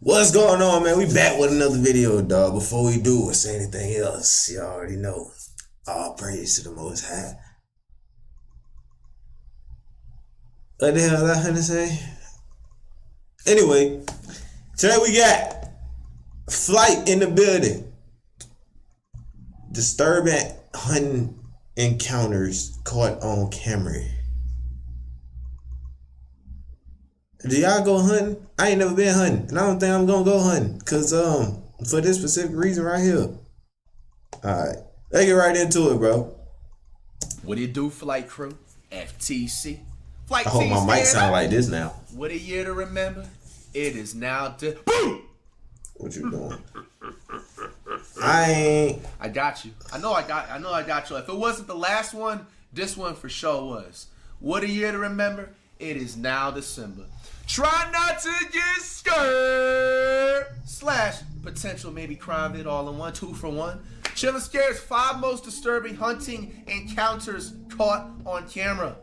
What's going on, man? We back with another video, dog. Before we do or say anything else, you already know. All praise to the Most High. What the hell is I gonna say? Anyway, today we got Flight in the building. Disturbing hunting encounters caught on camera. Do y'all go hunting? I ain't never been hunting, and I don't think I'm gonna go hunting, cause for this specific reason right here. Alright, let's get right into it, bro. What do you do, flight crew? FTC. Flight I hope my mic sound like this now. What a year to remember. It is now to boom. What you doing? I got you. I know I got you. If it wasn't the last one, this one for sure was. What a year to remember. It is now December. Try not to get scared. / potential maybe crime vid all in one, 2 for 1. Chillin' Scared's 5 most disturbing hunting encounters caught on camera.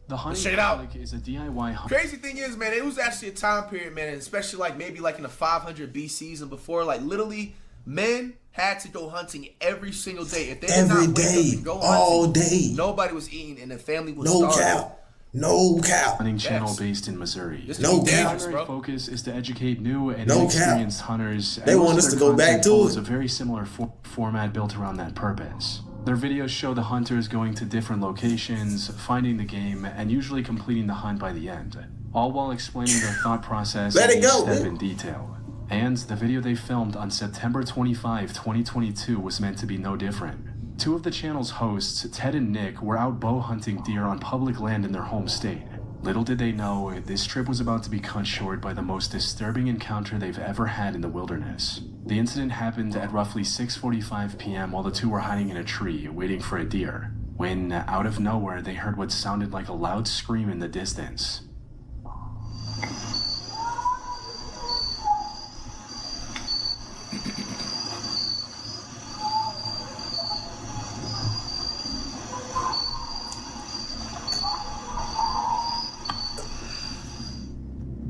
The hunting check it out. Is a DIY hunt. Crazy thing is, man, it was actually a time period, man, especially like maybe like in the 500 BCs and before, like literally men had to go hunting every single day. If they did every not day, wake up and go all hunting, day. nobody was eating and the family was No starving. cow. No cow. Hunting channel based in Missouri. No The cow. primary focus is to educate new and No inexperienced hunters. They want us to go back to it. A very similar format built around that purpose. Their videos show the hunters going to different locations, finding the game, and usually completing the hunt by the end, all while explaining their thought process Let it each go, step man. in detail. And the video they filmed on September 25, 2022 was meant to be no different. 2 of the channel's hosts, Ted and Nick, were out bow hunting deer on public land in their home state. Little did they know, this trip was about to be cut short by the most disturbing encounter they've ever had in the wilderness. The incident happened at roughly 6:45 p.m. while the 2 were hiding in a tree, waiting for a deer, when, out of nowhere, they heard what sounded like a loud scream in the distance.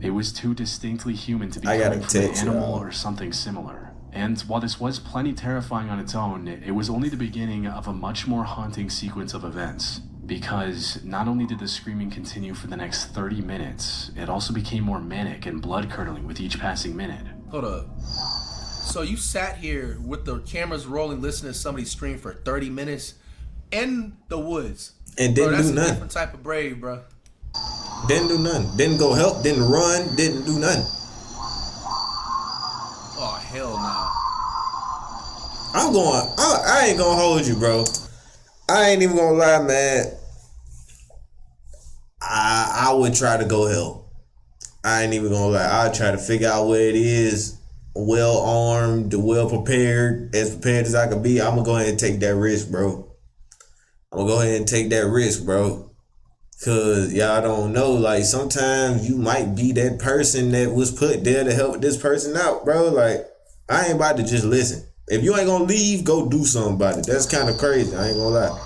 It was too distinctly human to be coming from an animal or something similar. And while this was plenty terrifying on its own, it was only the beginning of a much more haunting sequence of events. Because not only did the screaming continue for the next 30 minutes, it also became more manic and blood-curdling with each passing minute. Hold up. So you sat here with the cameras rolling, listening to somebody scream for 30 minutes in the woods. And didn't that's do a nothing. different type of brave, bro. Didn't do nothing. Didn't go help. Didn't run. Didn't do nothing. Oh, hell no. I ain't gonna hold you, bro. I ain't even gonna lie, man. I would try to go help. I ain't even gonna lie. I'll try to figure out where it is. Well armed, well prepared, as prepared as I could be. I'm gonna go ahead and take that risk, bro. Cause y'all don't know, like sometimes you might be that person that was put there to help this person out, bro. Like, I ain't about to just listen. If you ain't gonna leave, go do something about it. That's kind of crazy, I ain't gonna lie.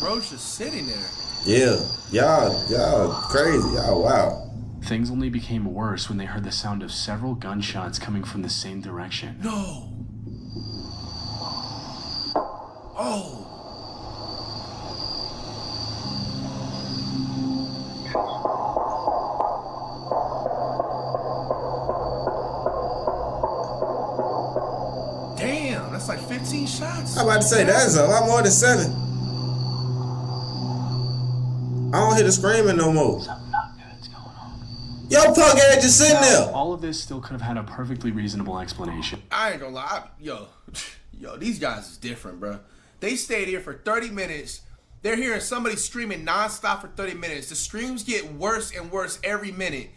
Bro's just sitting there. Yeah, y'all crazy, y'all wow. Things only became worse when they heard the sound of several gunshots coming from the same direction. No. Oh. Damn, that's like 15 shots. I'm about to say, that's a lot more than 7. I don't hear the screaming no more. Something not good's going on. Yo, punk ass just sitting there. All of this still could have had a perfectly reasonable explanation. I ain't gonna lie. Yo, these guys is different, bro. They stayed here for 30 minutes. They're hearing somebody screaming nonstop for 30 minutes. The screams get worse and worse every minute.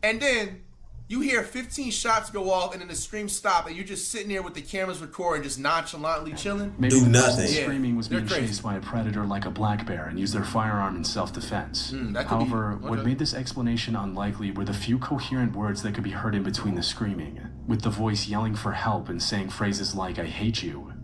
And then you hear 15 shots go off and then the screams stop and you're just sitting there with the cameras recording, just nonchalantly chilling. Maybe Do the nothing. person screaming was being crazy. chased by a predator like a black bear and used their firearm in self-defense. That could However, be. what Okay. made this explanation unlikely were the few coherent words that could be heard in between the screaming, with the voice yelling for help and saying phrases like, "I hate you."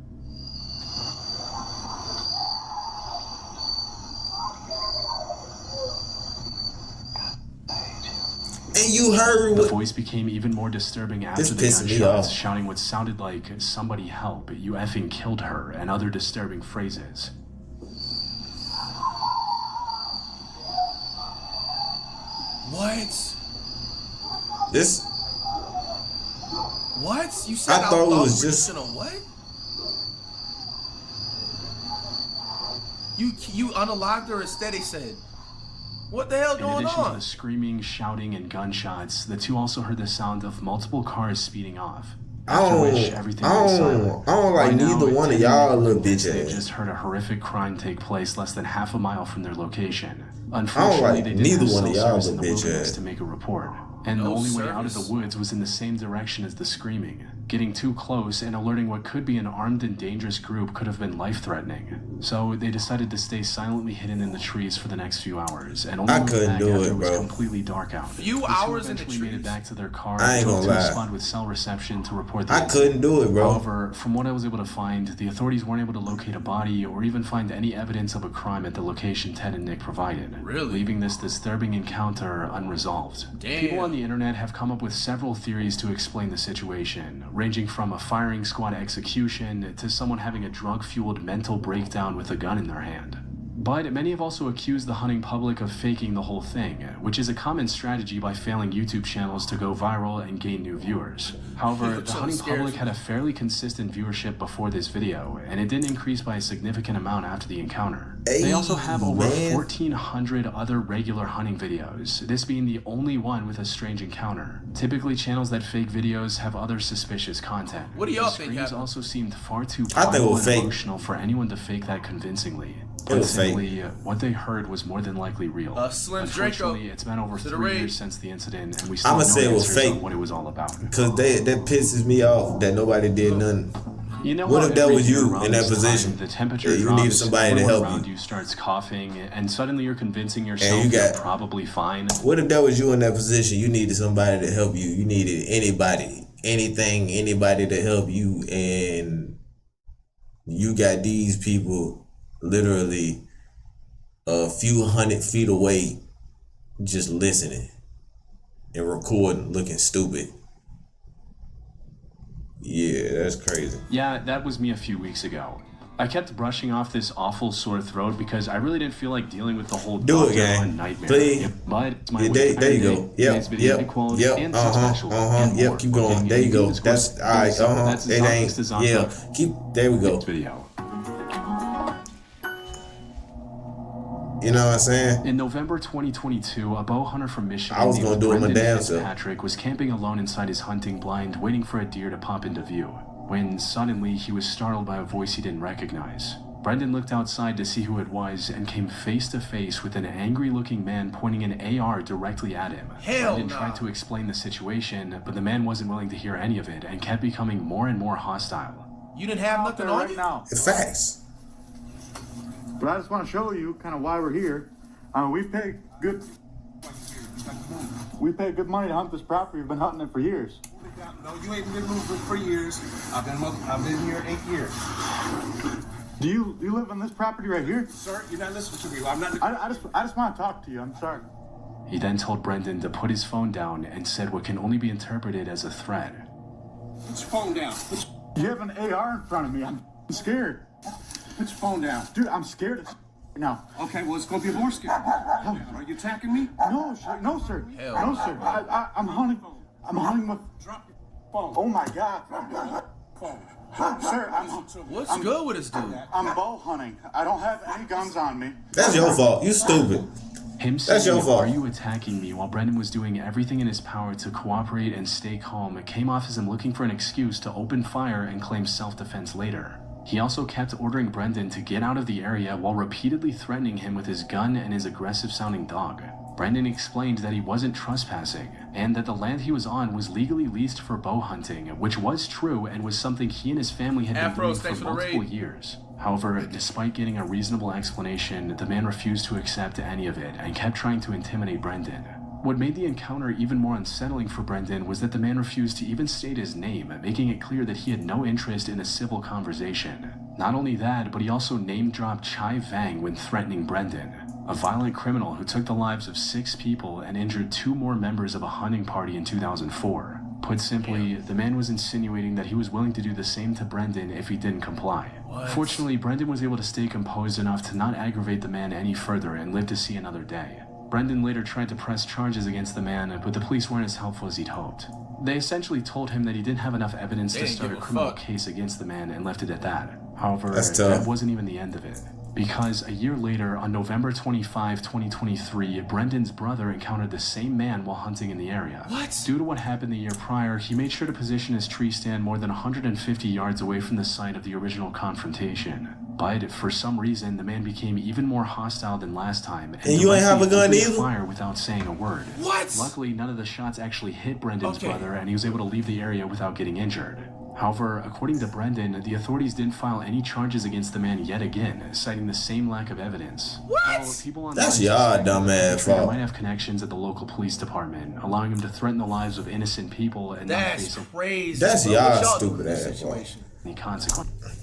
And you heard The what? voice became even more disturbing after This the pissing me gunshots, off. shouting what sounded like, "Somebody help, you effing killed her," and other disturbing phrases. What? This. What? You said I thought it was we're just- gonna what? You unalived her instead. They said, "What the hell In going addition to on?" the screaming, shouting, and gunshots, the two also heard the sound of multiple cars speeding off. After which everything went silent. I don't like By now, neither one of Ted and y'all Nick little admits bitch They ass. just heard a horrific crime take place less than half a mile from their location. I don't Unfortunately, like they didn't neither have one of cell y'all service in the little bitch wilderness ass. to make a report. And the No only way out of service? the woods was in the same direction as the screaming. Getting too close and alerting what could be an armed and dangerous group could have been life-threatening. So they decided to stay silently hidden in the trees for the next few hours, and only I look couldn't back do after it, it was bro. completely dark out. Few The two hours in the eventually made it trees? back to their car I ain't and drove gonna to a lie. spot with cell reception to report the I incident. couldn't do it, bro. However, from what I was able to find, the authorities weren't able to locate a body or even find any evidence of a crime at the location Ted and Nick provided, Really? leaving this disturbing encounter unresolved. Damn. People on the internet have come up with several theories to explain the situation, ranging from a firing squad execution to someone having a drug-fueled mental breakdown with a gun in their hand. But many have also accused the hunting public of faking the whole thing, which is a common strategy by failing YouTube channels to go viral and gain new viewers. However, the hunting public had a fairly consistent viewership before this video, and it didn't increase by a significant amount after the encounter. They also have over man. 1,400 other regular hunting videos, this being the only one with a strange encounter. Typically, channels that fake videos have other suspicious content. What do y'all The think screams happened? also seemed far too I think it primal was and fake. emotional for anyone to fake that convincingly. It was fake. Simply, what they heard was more than likely real. Slim Draco Unfortunately, it's been over to the 3 raid. years since the incident, and we still I'ma have no say it was answers fake. on what it was all about. Cause that pisses me off that nobody did nothing. You know What how if that every was year you around in that this time, position? the temperature Yeah, you drops, needed somebody to everyone help around you. you starts coughing, and suddenly you're convincing yourself you got- you're probably fine. What if that was you in that position? You needed somebody to help you. You needed anybody, anything, anybody to help you, and you got these people literally a few hundred feet away, just listening and recording, looking stupid. Yeah, that's crazy. Yeah, that was me a few weeks ago. I kept brushing off this awful sore throat because I really didn't feel like dealing with the whole Do it, Dr. gang. Hunt nightmare. Please. Yep, but it's my Yeah, week there you today. go. Yep, Today's video yep, quotes yep. and some special and Yep. more. Keep going. Okay, There you go. this That's quote- all right. so that's the It topics ain't. designed Yeah. for Keep. There we go. this video. You know what I'm saying? In November 2022, a bow hunter from Michigan I was named gonna do it my Brendan damn self. Fitzpatrick was camping alone inside his hunting blind, waiting for a deer to pop into view, when suddenly he was startled by a voice he didn't recognize. Brendan looked outside to see who it was and came face to face with an angry-looking man pointing an AR directly at him. Hell Brendan nah. tried to explain the situation, but the man wasn't willing to hear any of it and kept becoming more and more hostile. You didn't have nothing on right you? now. Facts. But I just want to show you kind of why we're here. We paid good money to hunt this property. We've been hunting it for years. No, you ain't been moving for years. I've been here 8 years. Do you live on this property right here? Sir, you're not listening to me. I'm not. I just want to talk to you. I'm sorry. He then told Brendan to put his phone down and said what can only be interpreted as a threat. Put your phone down. You have an AR in front of me. I'm scared. Put your phone down. Dude, I'm scared as now. Okay, well, it's gonna be more scary. Are you attacking me? No, sir. No, sir. Hell No, sir. I'm hunting. I'm hunting with. Drop your phone. Oh my God. Phone. Sir, What's good with this dude? I'm bow hunting. I don't have any guns on me. That's your fault. You stupid. Him That's saying, your fault. "Are you attacking me?" while Brendan was doing everything in his power to cooperate and stay calm, it came off as him looking for an excuse to open fire and claim self-defense later. He also kept ordering Brendan to get out of the area while repeatedly threatening him with his gun and his aggressive-sounding dog. Brendan explained that he wasn't trespassing, and that the land he was on was legally leased for bow hunting, which was true and was something he and his family had been doing Afros, for thanks for the multiple raid. years. However, despite getting a reasonable explanation, the man refused to accept any of it and kept trying to intimidate Brendan. What made the encounter even more unsettling for Brendan was that the man refused to even state his name, making it clear that he had no interest in a civil conversation. Not only that, but he also name-dropped Chai Vang when threatening Brendan. a violent criminal who took the lives of 6 people and injured 2 more members of a hunting party in 2004. Put simply, the man was insinuating that he was willing to do the same to Brendan if he didn't comply. What? Fortunately, Brendan was able to stay composed enough to not aggravate the man any further and live to see another day. Brendan later tried to press charges against the man, but the police weren't as helpful as he'd hoped. They essentially told him that he didn't have enough evidence to start a criminal case against the man and left it at that. However, that wasn't even the end of it. Because a year later, on November 25, 2023, Brendan's brother encountered the same man while hunting in the area. What? Due to what happened the year prior, he made sure to position his tree stand more than 150 yards away from the site of the original confrontation. But for some reason, the man became even more hostile than last time. And you ain't have a gun either? Fire without saying a word. What? Luckily, none of the shots actually hit Brendan's brother, and he was able to leave the area without getting injured. However, according to Brendan, the authorities didn't file any charges against the man yet again, citing the same lack of evidence. What? People That's y'all dumbass fault. Might have connections at the local police department, allowing him to threaten the lives of innocent people and not face crazy. That's y'all stupid ass situation. any consequence.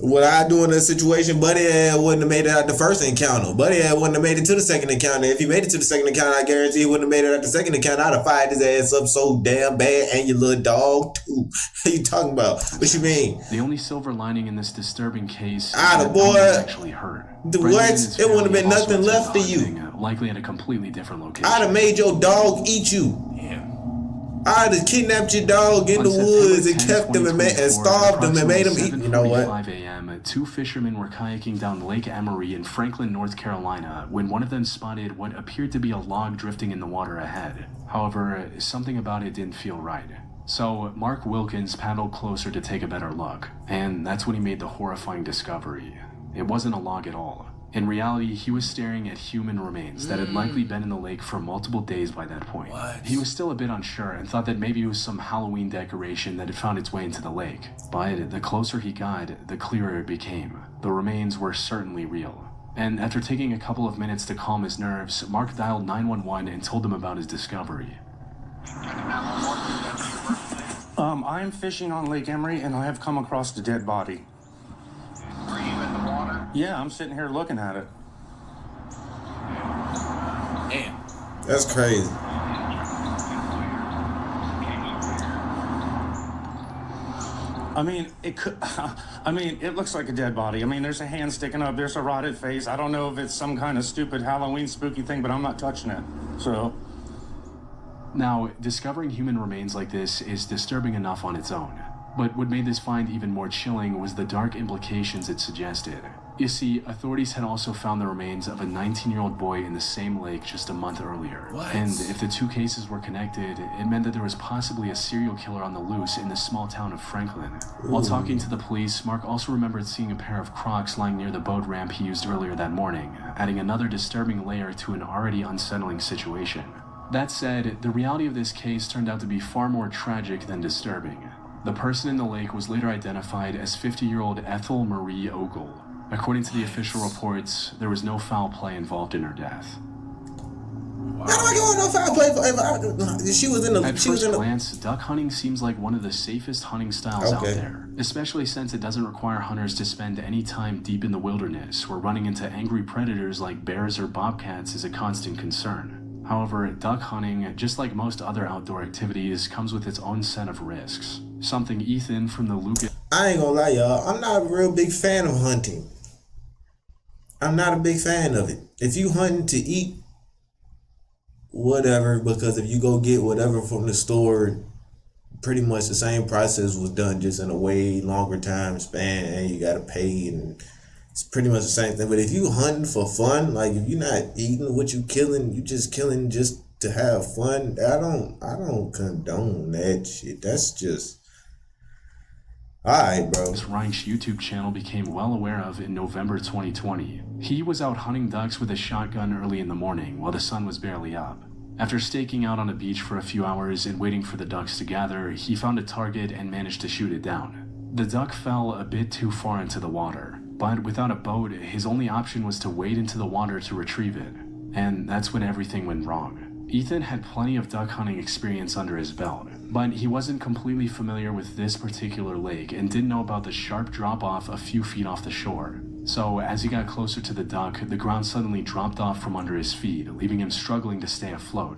What I do in this situation, Buddy wouldn't have made it out the first encounter. Buddy wouldn't have made it to the second encounter. If he made it to the second encounter, I guarantee he wouldn't have made it out the second encounter. I'd have fired his ass up so damn bad, and your little dog too. What you talking about? What you mean? The only silver lining in this disturbing case the boy actually hurt. What? It wouldn't have been nothing left for you. Likely at a completely different location. I'd have made your dog eat you. Yeah. I'd have kidnapped your dog in the woods and kept him and starved him and made him eat. You know what? 5 a.m., 2 fishermen were kayaking down Lake Emery in Franklin, North Carolina, when one of them spotted what appeared to be a log drifting in the water ahead. However, something about it didn't feel right. So Mark Wilkins paddled closer to take a better look, and that's when he made the horrifying discovery. It wasn't a log at all. In reality, he was staring at human remains that had likely been in the lake for multiple days by that point. What? He was still a bit unsure and thought that maybe it was some Halloween decoration that had found its way into the lake. But the closer he got, the clearer it became. The remains were certainly real. And after taking a couple of minutes to calm his nerves, Mark dialed 911 and told them about his discovery. I'm fishing on Lake Emery, and I have come across a dead body. Were you in the water? Yeah, I'm sitting here looking at it. Damn. That's crazy. I mean, it could. I mean, it looks like a dead body. I mean, there's a hand sticking up. There's a rotted face. I don't know if it's some kind of stupid Halloween spooky thing, but I'm not touching it. So. Now, discovering human remains like this is disturbing enough on its own. But what made this find even more chilling was the dark implications it suggested. You see, authorities had also found the remains of a 19-year-old boy in the same lake just a month earlier. What? And if the 2 cases were connected, it meant that there was possibly a serial killer on the loose in the small town of Franklin. While talking to the police, Mark also remembered seeing a pair of Crocs lying near the boat ramp he used earlier that morning, adding another disturbing layer to an already unsettling situation. That said, the reality of this case turned out to be far more tragic than disturbing. The person in the lake was later identified as 50-year-old Ethel Marie Ogle. According to the official reports, there was no foul play involved in her death. How do I go on no foul play? She was in the. At first glance, duck hunting seems like one of the safest hunting styles out there, especially since it doesn't require hunters to spend any time deep in the wilderness, where running into angry predators like bears or bobcats is a constant concern. However, duck hunting, just like most other outdoor activities, comes with its own set of risks. Something Ethan from the Lucas... I ain't gonna lie, y'all. I'm not a real big fan of hunting. I'm not a big fan of it. If you hunting to eat, whatever, because if you go get whatever from the store, pretty much the same process was done, just in a way longer time span, and you gotta pay, and it's pretty much the same thing. But if you hunting for fun, like if you're not eating what you killing, you just killing just to have fun, I don't condone that shit. That's just alright, bro. Reich's YouTube channel became well aware of in November 2020. He was out hunting ducks with a shotgun early in the morning while the sun was barely up. After staking out on a beach for a few hours and waiting for the ducks to gather, he found a target and managed to shoot it down. The duck fell a bit too far into the water, but without a boat, his only option was to wade into the water to retrieve it. And that's when everything went wrong. Ethan had plenty of duck hunting experience under his belt, but he wasn't completely familiar with this particular lake and didn't know about the sharp drop-off a few feet off the shore. So as he got closer to the duck, the ground suddenly dropped off from under his feet, leaving him struggling to stay afloat.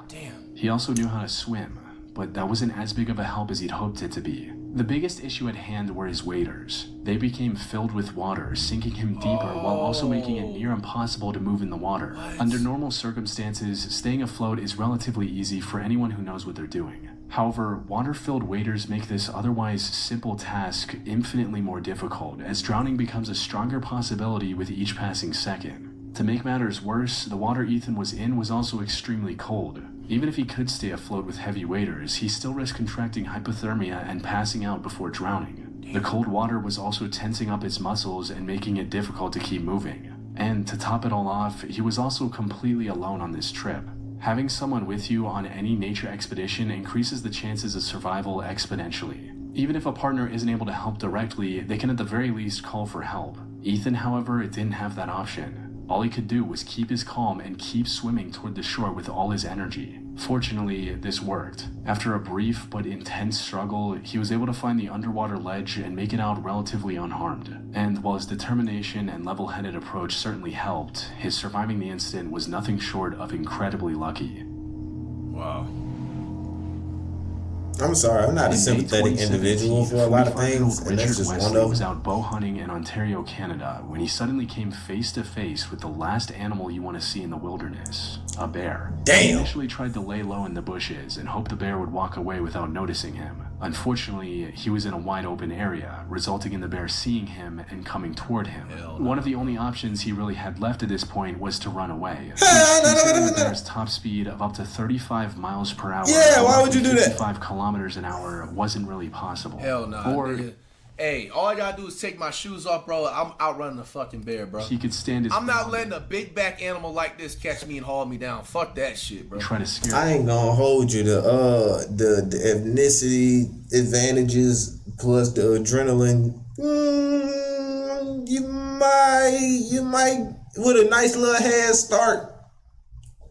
Damn. He also knew how to swim, but that wasn't as big of a help as he'd hoped it to be. The biggest issue at hand were his waders. They became filled with water, sinking him deeper while also making it near impossible to move in the water. Under normal circumstances, staying afloat is relatively easy for anyone who knows what they're doing. However, water-filled waders make this otherwise simple task infinitely more difficult, as drowning becomes a stronger possibility with each passing second. To make matters worse, the water Ethan was in was also extremely cold. Even if he could stay afloat with heavy waders, he still risked contracting hypothermia and passing out before drowning. The cold water was also tensing up his muscles and making it difficult to keep moving. And to top it all off, he was also completely alone on this trip. Having someone with you on any nature expedition increases the chances of survival exponentially. Even if a partner isn't able to help directly, they can at the very least call for help. Ethan, however, didn't have that option. All he could do was keep his calm and keep swimming toward the shore with all his energy. Fortunately, this worked. After a brief but intense struggle, he was able to find the underwater ledge and make it out relatively unharmed. And while his determination and level-headed approach certainly helped, his surviving the incident was nothing short of incredibly lucky. Wow. I'm sorry, I'm not a sympathetic individual for a lot of things, and that's just one of them. Was out bow hunting in Ontario, Canada, when he suddenly came face to face with the last animal you want to see in the wilderness, a bear. Damn! He initially tried to lay low in the bushes and hoped the bear would walk away without noticing him. Unfortunately, he was in a wide open area, resulting in the bear seeing him and coming toward him. One of the only options he really had left at this point was to run away. Considering the bear's top speed of up to 35 miles per hour, yeah, why would you do that? 55 kilometers an hour wasn't really possible. Hell nah. Or Nigga. Hey, all I gotta do is take my shoes off, bro. I'm outrunning the fucking bear, bro. he could stand his I'm not ground letting a big back animal like this catch me and haul me down. Fuck that shit, bro. and try to scare I ain't gonna hold you. The ethnicity advantages plus the adrenaline. You might with a nice little head start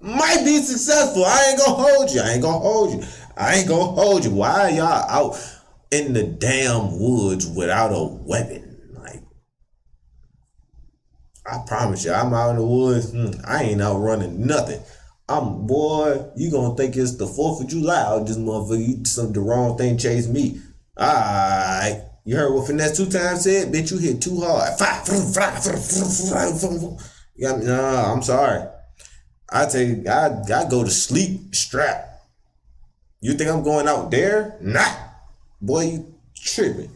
might be successful. I ain't gonna hold you. Why are y'all out in the damn woods without a weapon? Like, I promise you, I'm out in the woods. I ain't out running nothing. Boy, you gonna think it's the 4th of July out this motherfucker. The wrong thing chase me. Alright. You heard what Finesse 2 times said? Bitch, you hit too hard. Nah, I'm sorry. I go to sleep strapped. You think I'm going out there? Nah. Boy, you tripping.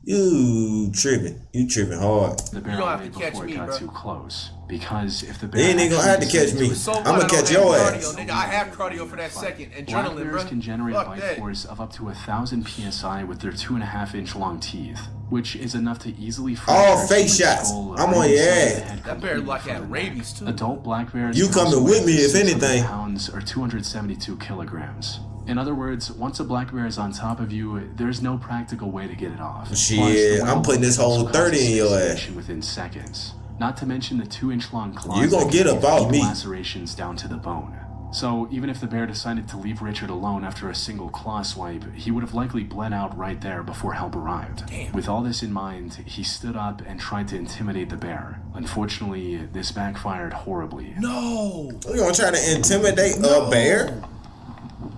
You tripping hard. the bear You don't have away to catch before me, it got bro. too close. Because if the bear You ain't gonna have to catch me. So I'm gonna what? I don't catch have your cardio, ass. nigga. I have cardio for that second. Black Adrenaline, bears bro. can generate Fuck bite that. force of up to 1,000 psi with their 2.5-inch long teeth, which is enough to easily All fracture face someone's shots. skull or I'm on even your sever the ass. head That bear completely like from had the rabies, neck. too. Adult black bears You can also coming with weigh me, if 600 anything. pounds or 272 kilograms. In other words, once a black bear is on top of you, there's no practical way to get it off. Shit, Plus, the I'm putting this weight whole also 30 causes in your ass. asphyxiation within seconds. Not to mention the 2-inch long claws. You gonna that get can about leave me. lacerations down to the bone. So even if the bear decided to leave Richard alone after a single claw swipe, he would have likely bled out right there before help arrived. Damn. With all this in mind, he stood up and tried to intimidate the bear. Unfortunately, this backfired horribly. No. You gonna try to intimidate a bear?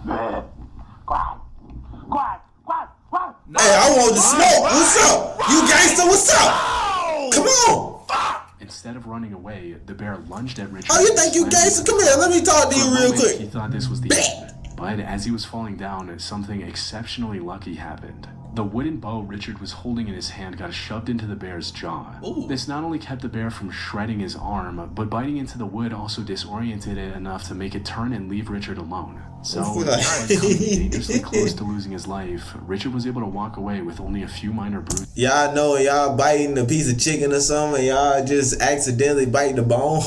No. Hey, I want the smoke. What's up? You gangster, what's up? Come on. Instead of running away, the bear lunged at Richard. Oh, you think you gangster? Come here, let me talk to For you a real moment, quick. He thought this was the end. But as he was falling down, something exceptionally lucky happened. The wooden bow Richard was holding in his hand got shoved into the bear's jaw. Ooh. This not only kept the bear from shredding his arm, but biting into the wood also disoriented it enough to make it turn and leave Richard alone. So, despite coming dangerously close to losing his life, Richard was able to walk away with only a few minor bruises. Y'all know y'all biting a piece of chicken or something, and y'all just accidentally biting the bone.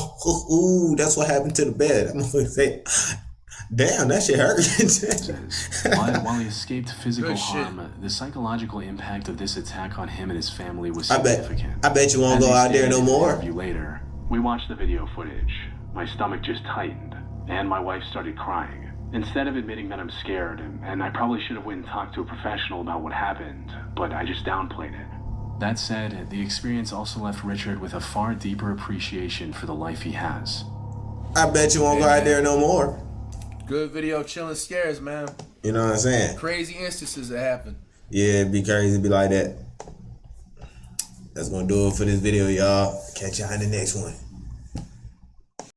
Ooh, that's what happened to the bear. I'm gonna say, damn, that shit hurt. But while he escaped physical Good shit. harm, the psychological impact of this attack on him and his family was I significant. bet you won't As go he out there stated no in an more. interview later, we watched the video footage. My stomach just tightened, and my wife started crying. Instead of admitting that I'm scared, and I probably should have went and talked to a professional about what happened, but I just downplayed it. That said, the experience also left Richard with a far deeper appreciation for the life he has. I bet you won't go out there no more. Good video, chilling scares, man. You know what I'm saying? Crazy instances that happen. Yeah, it'd be crazy to be like that. That's gonna do it for this video, y'all. Catch y'all in the next one.